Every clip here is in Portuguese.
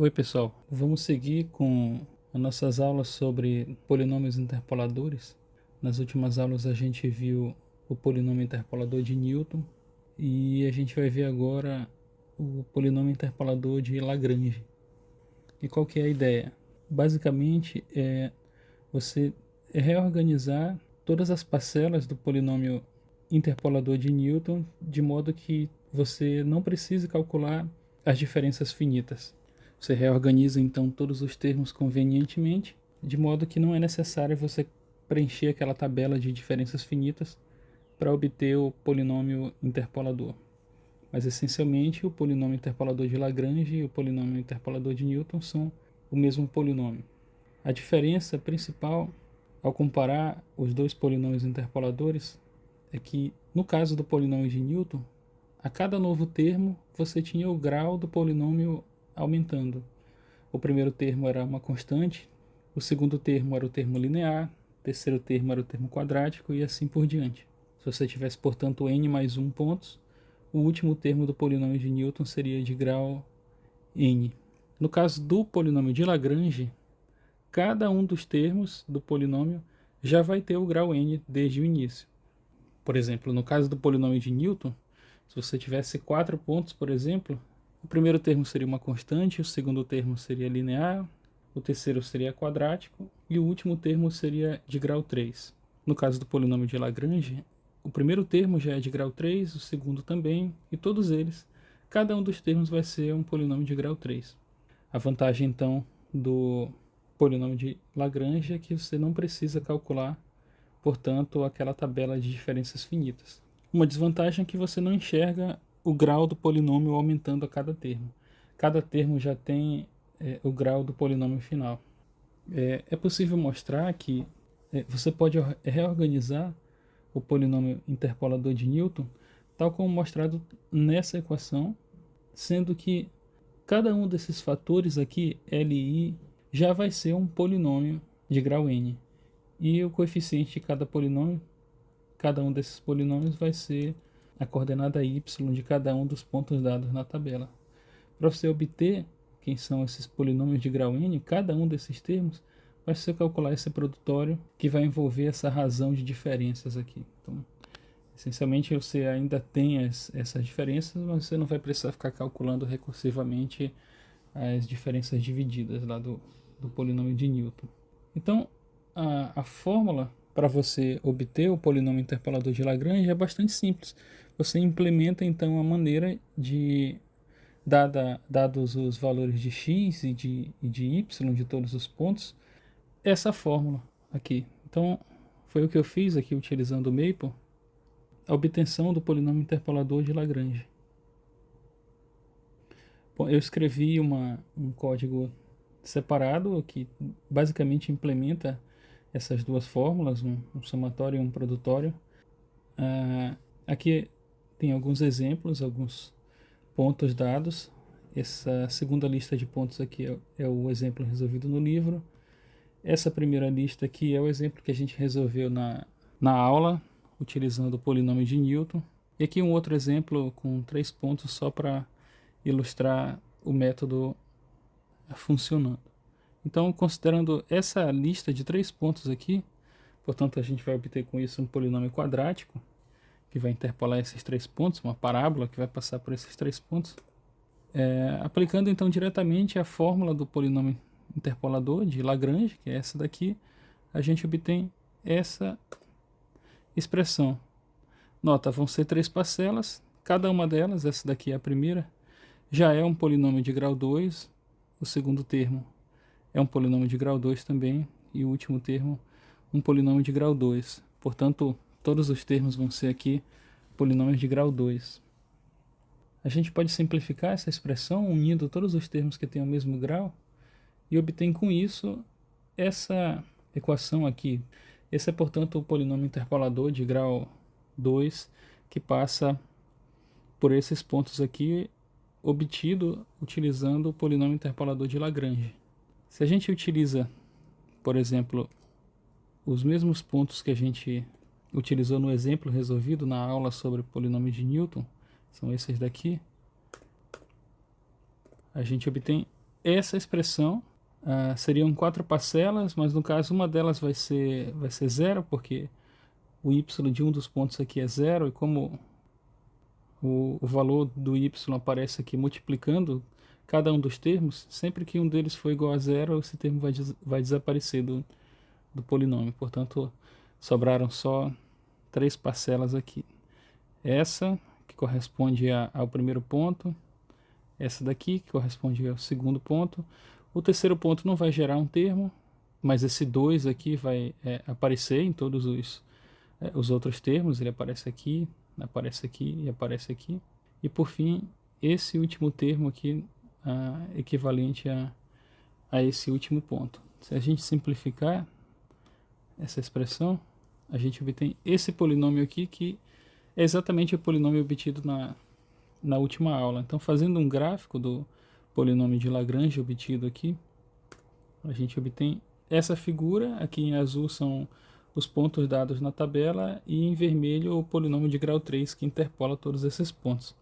Oi pessoal, vamos seguir com as nossas aulas sobre polinômios interpoladores. Nas últimas aulas a gente viu o polinômio interpolador de Newton e a gente vai ver agora o polinômio interpolador de Lagrange. E qual que é a ideia? Basicamente é você reorganizar todas as parcelas do polinômio interpolador de Newton de modo que você não precise calcular as diferenças finitas. Você reorganiza então todos os termos convenientemente, de modo que não é necessário você preencher aquela tabela de diferenças finitas para obter o polinômio interpolador. Mas essencialmente o polinômio interpolador de Lagrange e o polinômio interpolador de Newton são o mesmo polinômio. A diferença principal ao comparar os dois polinômios interpoladores é que, no caso do polinômio de Newton, a cada novo termo você tinha o grau do polinômio aumentando. O primeiro termo era uma constante, o segundo termo era o termo linear, o terceiro termo era o termo quadrático e assim por diante. Se você tivesse, portanto, n mais 1 pontos, o último termo do polinômio de Newton seria de grau n. No caso do polinômio de Lagrange, cada um dos termos do polinômio já vai ter o grau n desde o início. Por exemplo, no caso do polinômio de Newton, se você tivesse 4 pontos, por exemplo, o primeiro termo seria uma constante, o segundo termo seria linear, o terceiro seria quadrático e o último termo seria de grau 3. No caso do polinômio de Lagrange, o primeiro termo já é de grau 3, o segundo também, e todos eles, cada um dos termos vai ser um polinômio de grau 3. A vantagem, então, do polinômio de Lagrange é que você não precisa calcular, portanto, aquela tabela de diferenças finitas. Uma desvantagem é que você não enxerga o grau do polinômio aumentando a cada termo. Cada termo já tem o grau do polinômio final. É possível mostrar que você pode reorganizar o polinômio interpolador de Newton, tal como mostrado nessa equação, sendo que cada um desses fatores aqui, L e I, já vai ser um polinômio de grau n. E o coeficiente de cada um desses polinômios vai ser a coordenada y de cada um dos pontos dados na tabela. Para você obter quem são esses polinômios de grau n, cada um desses termos, vai ser calcular esse produtório que vai envolver essa razão de diferenças aqui. Então, essencialmente você ainda tem essas diferenças, mas você não vai precisar ficar calculando recursivamente as diferenças divididas lá do polinômio de Newton. Então, a fórmula para você obter o polinômio interpolador de Lagrange é bastante simples. Você implementa então a maneira de, dados os valores de x e de y de todos os pontos, essa fórmula aqui. Então, foi o que eu fiz aqui utilizando o Maple, a obtenção do polinômio interpolador de Lagrange. Bom, eu escrevi um código separado que basicamente implementa essas duas fórmulas, um somatório e um produtório. Aqui tem alguns exemplos, alguns pontos dados. Essa segunda lista de pontos aqui é o exemplo resolvido no livro. Essa primeira lista aqui é o exemplo que a gente resolveu na aula, utilizando o polinômio de Newton. E aqui um outro exemplo com 3 pontos só para ilustrar o método funcionando. Então, considerando essa lista de 3 pontos aqui, portanto, a gente vai obter com isso um polinômio quadrático, que vai interpolar esses 3 pontos, uma parábola que vai passar por esses 3 pontos. Aplicando, então, diretamente a fórmula do polinômio interpolador de Lagrange, que é essa daqui, a gente obtém essa expressão. Nota, vão ser 3 parcelas, cada uma delas, essa daqui é a primeira, já é um polinômio de grau 2, o segundo termo é um polinômio de grau 2 também, e o último termo um polinômio de grau 2. Portanto, todos os termos vão ser aqui polinômios de grau 2. A gente pode simplificar essa expressão unindo todos os termos que têm o mesmo grau e obtém com isso essa equação aqui. Esse é, portanto, o polinômio interpolador de grau 2 que passa por esses pontos aqui, obtido utilizando o polinômio interpolador de Lagrange. Se a gente utiliza, por exemplo, os mesmos pontos que a gente utilizou no exemplo resolvido na aula sobre o polinômio de Newton, são esses daqui, a gente obtém essa expressão seriam 4 parcelas, mas no caso uma delas vai ser zero, porque o y de um dos pontos aqui é zero, e como o valor do y aparece aqui multiplicando cada um dos termos, sempre que um deles for igual a zero, esse termo vai desaparecer do polinômio. Portanto, sobraram só 3 parcelas aqui. Essa, que corresponde ao primeiro ponto, essa daqui, que corresponde ao segundo ponto. O terceiro ponto não vai gerar um termo, mas esse 2 aqui vai aparecer em todos os outros termos. Ele aparece aqui e aparece aqui. E por fim, esse último termo aqui, equivalente a esse último ponto. Se a gente simplificar essa expressão, a gente obtém esse polinômio aqui, que é exatamente o polinômio obtido na última aula. Então, fazendo um gráfico do polinômio de Lagrange obtido aqui, a gente obtém essa figura. Aqui em azul são os pontos dados na tabela, e em vermelho o polinômio de grau 3, que interpola todos esses pontos.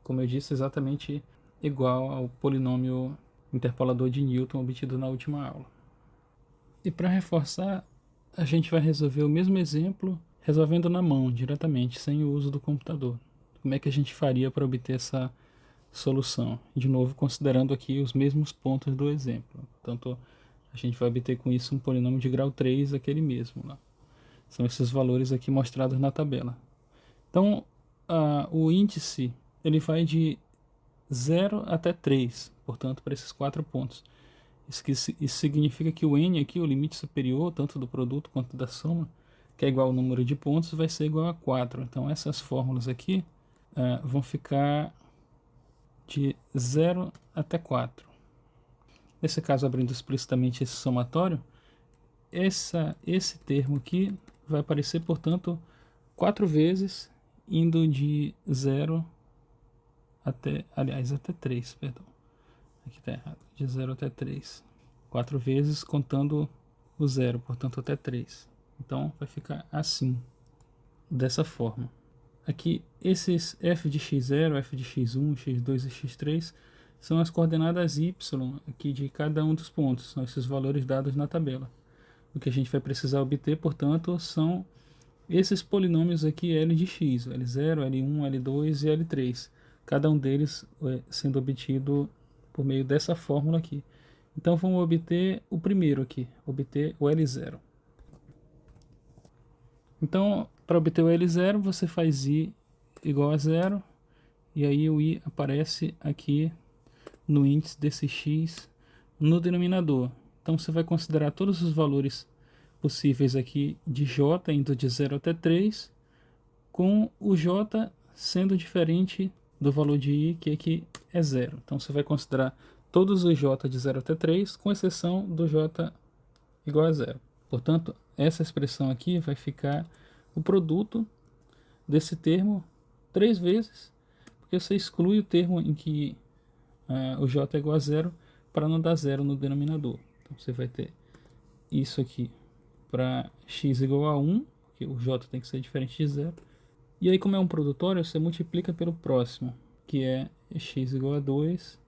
Como eu disse, exatamente igual ao polinômio interpolador de Newton obtido na última aula. E para reforçar, a gente vai resolver o mesmo exemplo resolvendo na mão, diretamente, sem o uso do computador. Como é que a gente faria para obter essa solução? De novo, considerando aqui os mesmos pontos do exemplo. Portanto, a gente vai obter com isso um polinômio de grau 3, aquele mesmo lá. São esses valores aqui mostrados na tabela. Então, o índice ele vai de 0 até 3, portanto, para esses 4 pontos. Isso significa que o n aqui, o limite superior, tanto do produto quanto da soma, que é igual ao número de pontos, vai ser igual a 4. Então, essas fórmulas aqui vão ficar de 0 até 4. Nesse caso, abrindo explicitamente esse somatório, esse termo aqui vai aparecer, portanto, 4 vezes, indo de 0 até 3, perdão. Aqui está errado, de 0 até 3. 4 vezes contando o 0, portanto até 3. Então vai ficar assim, dessa forma. Aqui, esses f de x0, f de x1, x2 e x3 são as coordenadas y aqui de cada um dos pontos, são esses valores dados na tabela. O que a gente vai precisar obter, portanto, são esses polinômios aqui L de x, L0, L1, L2 e L3. Cada um deles sendo obtido por meio dessa fórmula aqui. Então vamos obter o primeiro aqui, obter o L0. Então, para obter o L0, você faz I igual a 0, e aí o I aparece aqui no índice desse x no denominador. Então você vai considerar todos os valores possíveis aqui de j, indo de 0 até 3, com o j sendo diferente do valor de I, que aqui é 0. Então você vai considerar todos os j de 0 até 3, com exceção do j igual a 0. Portanto, essa expressão aqui vai ficar o produto desse termo 3 vezes, porque você exclui o termo em que o j é igual a 0 para não dar 0 no denominador. Então você vai ter isso aqui para x igual a 1, porque o j tem que ser diferente de 0. E aí, como é um produtório, você multiplica pelo próximo, que é x igual a 2,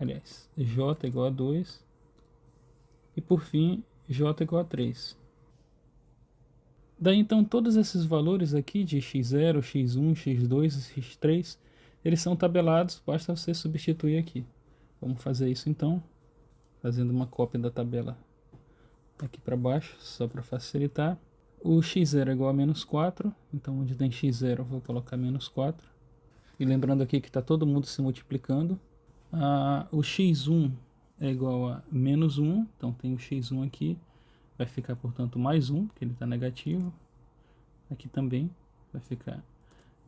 aliás, j igual a 2, e por fim, j igual a 3. Daí então todos esses valores aqui de x0, x1, x2 e x3, eles são tabelados, basta você substituir aqui. Vamos fazer isso então, fazendo uma cópia da tabela aqui para baixo, só para facilitar. O x0 é igual a menos 4, então onde tem x0 eu vou colocar menos 4. E lembrando aqui que está todo mundo se multiplicando. O x1 é igual a menos 1, então tem o x1 aqui. Vai ficar, portanto, mais 1, porque ele está negativo. Aqui também vai ficar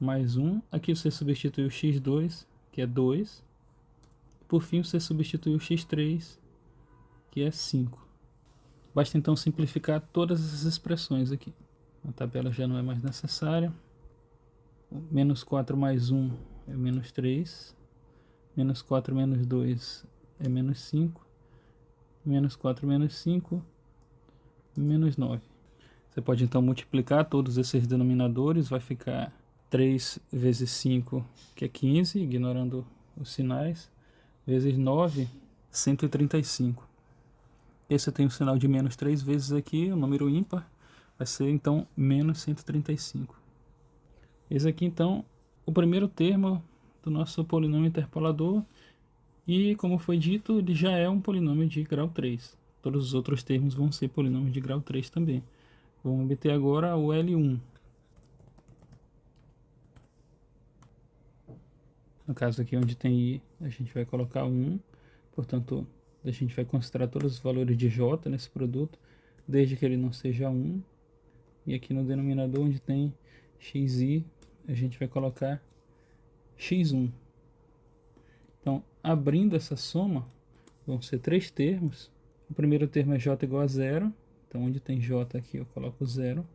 mais 1. Aqui você substitui o x2, que é 2. Por fim, você substitui o x3, que é 5. Basta então simplificar todas essas expressões aqui. A tabela já não é mais necessária. Menos 4 mais 1 é menos 3. Menos 4 menos 2 é menos 5. Menos 4 menos 5 menos 9. Você pode então multiplicar todos esses denominadores, vai ficar 3 vezes 5, que é 15, ignorando os sinais, vezes 9, 135. Esse tem o sinal de menos 3 vezes aqui, o número ímpar, vai ser então menos 135. Esse aqui então, o primeiro termo do nosso polinômio interpolador, e como foi dito, ele já é um polinômio de grau 3. Todos os outros termos vão ser polinômios de grau 3 também. Vamos obter agora o L1. No caso aqui onde tem I, a gente vai colocar 1, portanto, a gente vai considerar todos os valores de J nesse produto, desde que ele não seja 1. E aqui no denominador onde tem xi, a gente vai colocar x1. Então, abrindo essa soma, vão ser 3 termos. O primeiro termo é j igual a 0, então onde tem j aqui eu coloco 0,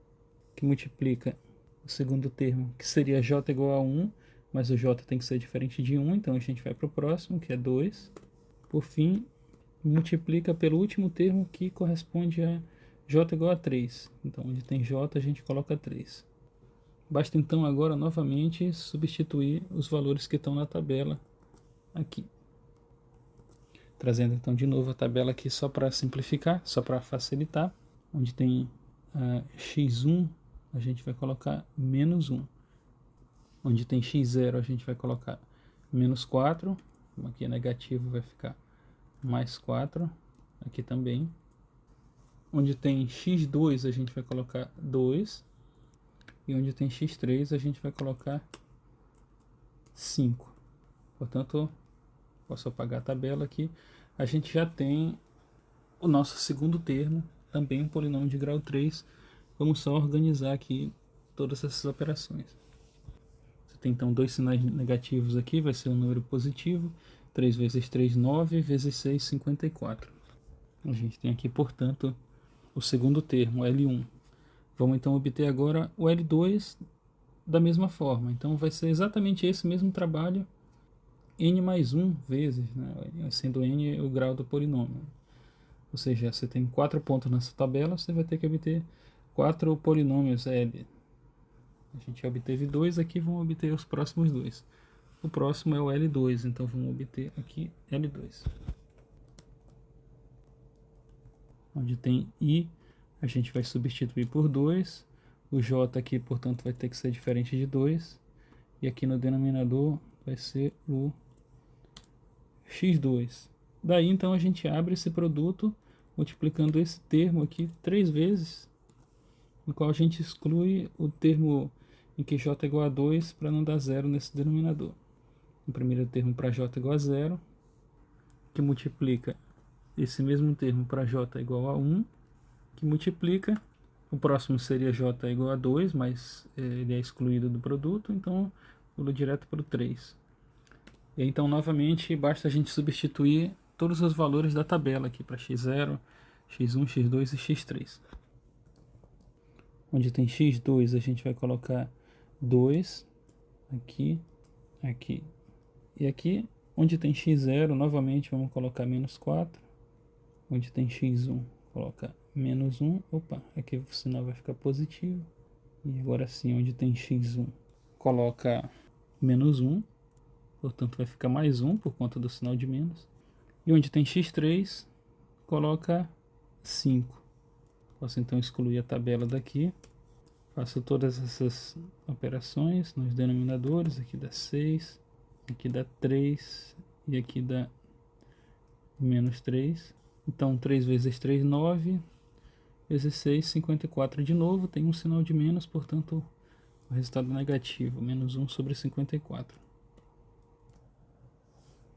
que multiplica o segundo termo, que seria j igual a 1, mas o j tem que ser diferente de 1, então a gente vai para o próximo, que é 2. Por fim, multiplica pelo último termo, que corresponde a j igual a 3. Então, onde tem j, a gente coloca 3. Basta então agora novamente substituir os valores que estão na tabela aqui. Trazendo então de novo a tabela aqui só para simplificar, só para facilitar. Onde tem x1, a gente vai colocar menos 1. Onde tem x0, a gente vai colocar menos 4. Aqui é negativo, vai ficar mais 4. Aqui também. Onde tem x2, a gente vai colocar 2. E onde tem x3, a gente vai colocar 5. Portanto, posso apagar a tabela aqui. A gente já tem o nosso segundo termo, também um polinômio de grau 3. Vamos só organizar aqui todas essas operações. Você tem então dois sinais negativos aqui, vai ser um número positivo. 3 vezes 3, 9, vezes 6, 54. A gente tem aqui, portanto, o segundo termo, L1. Vamos então obter agora o L2 da mesma forma. Então vai ser exatamente esse mesmo trabalho, n mais 1 vezes, né? Sendo n o grau do polinômio. Ou seja, você tem 4 pontos nessa tabela, você vai ter que obter 4 polinômios L. A gente obteve 2, aqui vamos obter os próximos 2. O próximo é o L2, então vamos obter aqui L2. Onde tem I, a gente vai substituir por 2. O J aqui, portanto, vai ter que ser diferente de 2. E aqui no denominador vai ser o x2. Daí, então, a gente abre esse produto multiplicando esse termo aqui 3 vezes, no qual a gente exclui o termo em que j é igual a 2 para não dar zero nesse denominador. O primeiro termo para j igual a 0, que multiplica esse mesmo termo para j igual a 1, que multiplica, o próximo seria j igual a 2, mas ele é excluído do produto, então pulo direto para o 3. E então, novamente, basta a gente substituir todos os valores da tabela aqui para x0, x1, x2 e x3. Onde tem x2, a gente vai colocar 2, aqui, aqui e aqui. Onde tem x0, novamente vamos colocar menos 4. Onde tem x1, coloca menos 1. Opa, aqui o sinal vai ficar positivo. E agora sim, onde tem x1, coloca menos 1. Portanto, vai ficar mais 1 por conta do sinal de menos. E onde tem x3, coloca 5. Posso então excluir a tabela daqui. Faço todas essas operações nos denominadores. Aqui dá 6, aqui dá 3 e aqui dá menos 3. Então 3 vezes 3, 9, vezes 6, 54 de novo. Tem um sinal de menos, portanto o resultado é negativo, menos 1 sobre 54.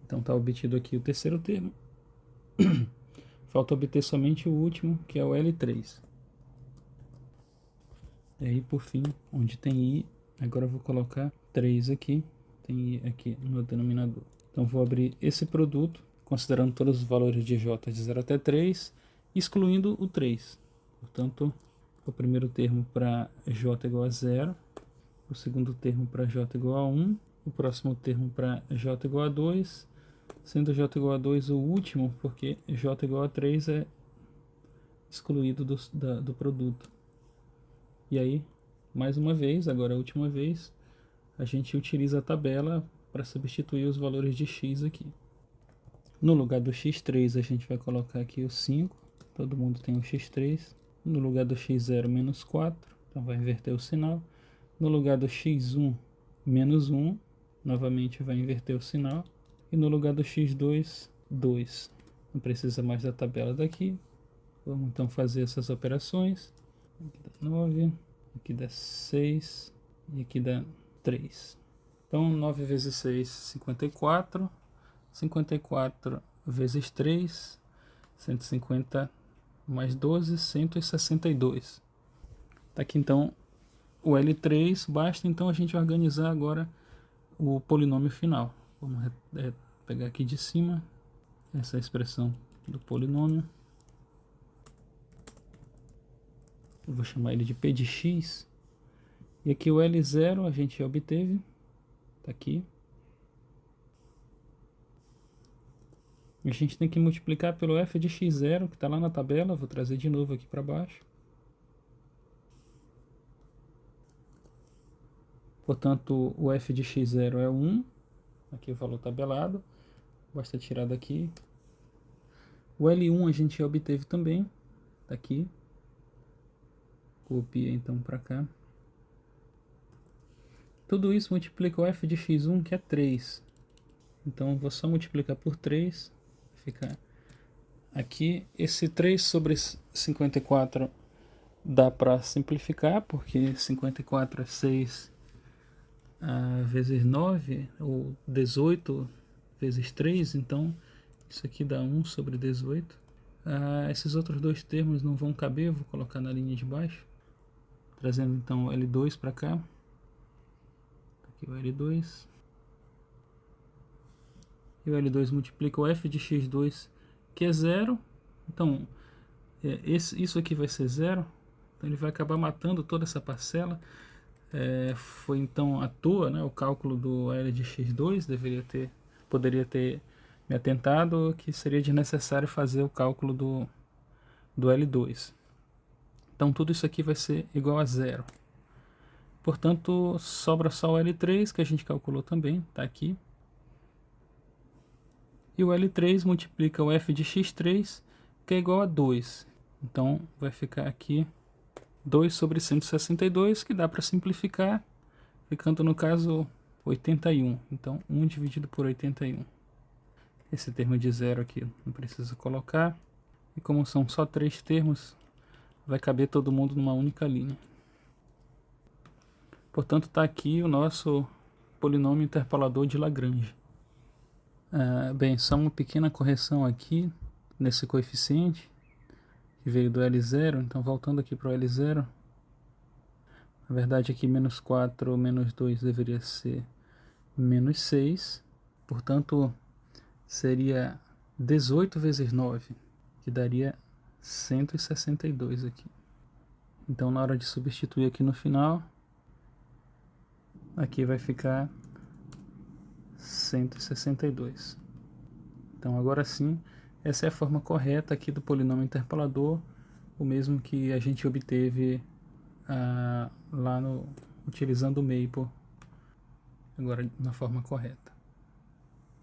Então está obtido aqui o terceiro termo. Falta obter somente o último, que é o L3. E aí, por fim, onde tem I, agora eu vou colocar 3 aqui. Tem I aqui no denominador. Então vou abrir esse produto, considerando todos os valores de J de 0 até 3, excluindo o 3. Portanto, o primeiro termo para J igual a 0, o segundo termo para J igual a 1, o próximo termo para J igual a 2, sendo J igual a 2 o último, porque J igual a 3 é excluído do produto. E aí, mais uma vez, agora a última vez, a gente utiliza a tabela para substituir os valores de x aqui. No lugar do x3 a gente vai colocar aqui o 5, todo mundo tem o x3. No lugar do x0, menos 4, então vai inverter o sinal. No lugar do x1, menos 1, novamente vai inverter o sinal. E no lugar do x2, 2. Não precisa mais da tabela daqui. Vamos então fazer essas operações. Aqui dá 9, aqui dá 6 e aqui dá 3. Então 9 vezes 6, 54. 54 vezes 3, 150 mais 12, 162. Tá aqui então o L3, basta então a gente organizar agora o polinômio final. Vamos pegar aqui de cima essa expressão do polinômio. Eu vou chamar ele de P de x. E aqui o L0 a gente obteve, tá aqui. A gente tem que multiplicar pelo f de x0, que está lá na tabela. Vou trazer de novo aqui para baixo. Portanto, o f de x0 é 1. Aqui o valor tabelado. Basta tirar daqui. O L1 a gente obteve também. Está aqui. Copia então para cá. Tudo isso multiplica o f de x1, que é 3. Então, vou só multiplicar por 3. Fica aqui. Esse 3 sobre 54 dá para simplificar, porque 54 é 6 vezes 9, ou 18 vezes 3, então isso aqui dá 1 sobre 18. Esses outros dois termos não vão caber, vou colocar na linha de baixo. Trazendo então o L2 para cá. Aqui o L2. E o L2 multiplica o f de x2, que é 0. Então, isso aqui vai ser 0. Então ele vai acabar matando toda essa parcela. Foi então à toa, né, o cálculo do L de x2. Poderia ter me atentado que seria desnecessário fazer o cálculo do L2. Então tudo isso aqui vai ser igual a 0. Portanto, sobra só o L3, que a gente calculou também, está aqui. E o L3 multiplica o f de x3, que é igual a 2. Então vai ficar aqui 2 sobre 162, que dá para simplificar, ficando no caso 81. Então 1 dividido por 81. Esse termo de 0 aqui não precisa colocar. E como são só 3 termos, vai caber todo mundo numa única linha. Portanto, está aqui o nosso polinômio interpolador de Lagrange. Bem, só uma pequena correção aqui nesse coeficiente, que veio do L0. Então, voltando aqui para o L0, na verdade aqui menos 4 menos 2 deveria ser menos 6. Portanto, seria 18 vezes 9, que daria 162 aqui. Então, na hora de substituir aqui no final, aqui vai ficar 162. Então, agora sim, essa é a forma correta aqui do polinômio interpolador, o mesmo que a gente obteve lá utilizando o Maple, agora na forma correta.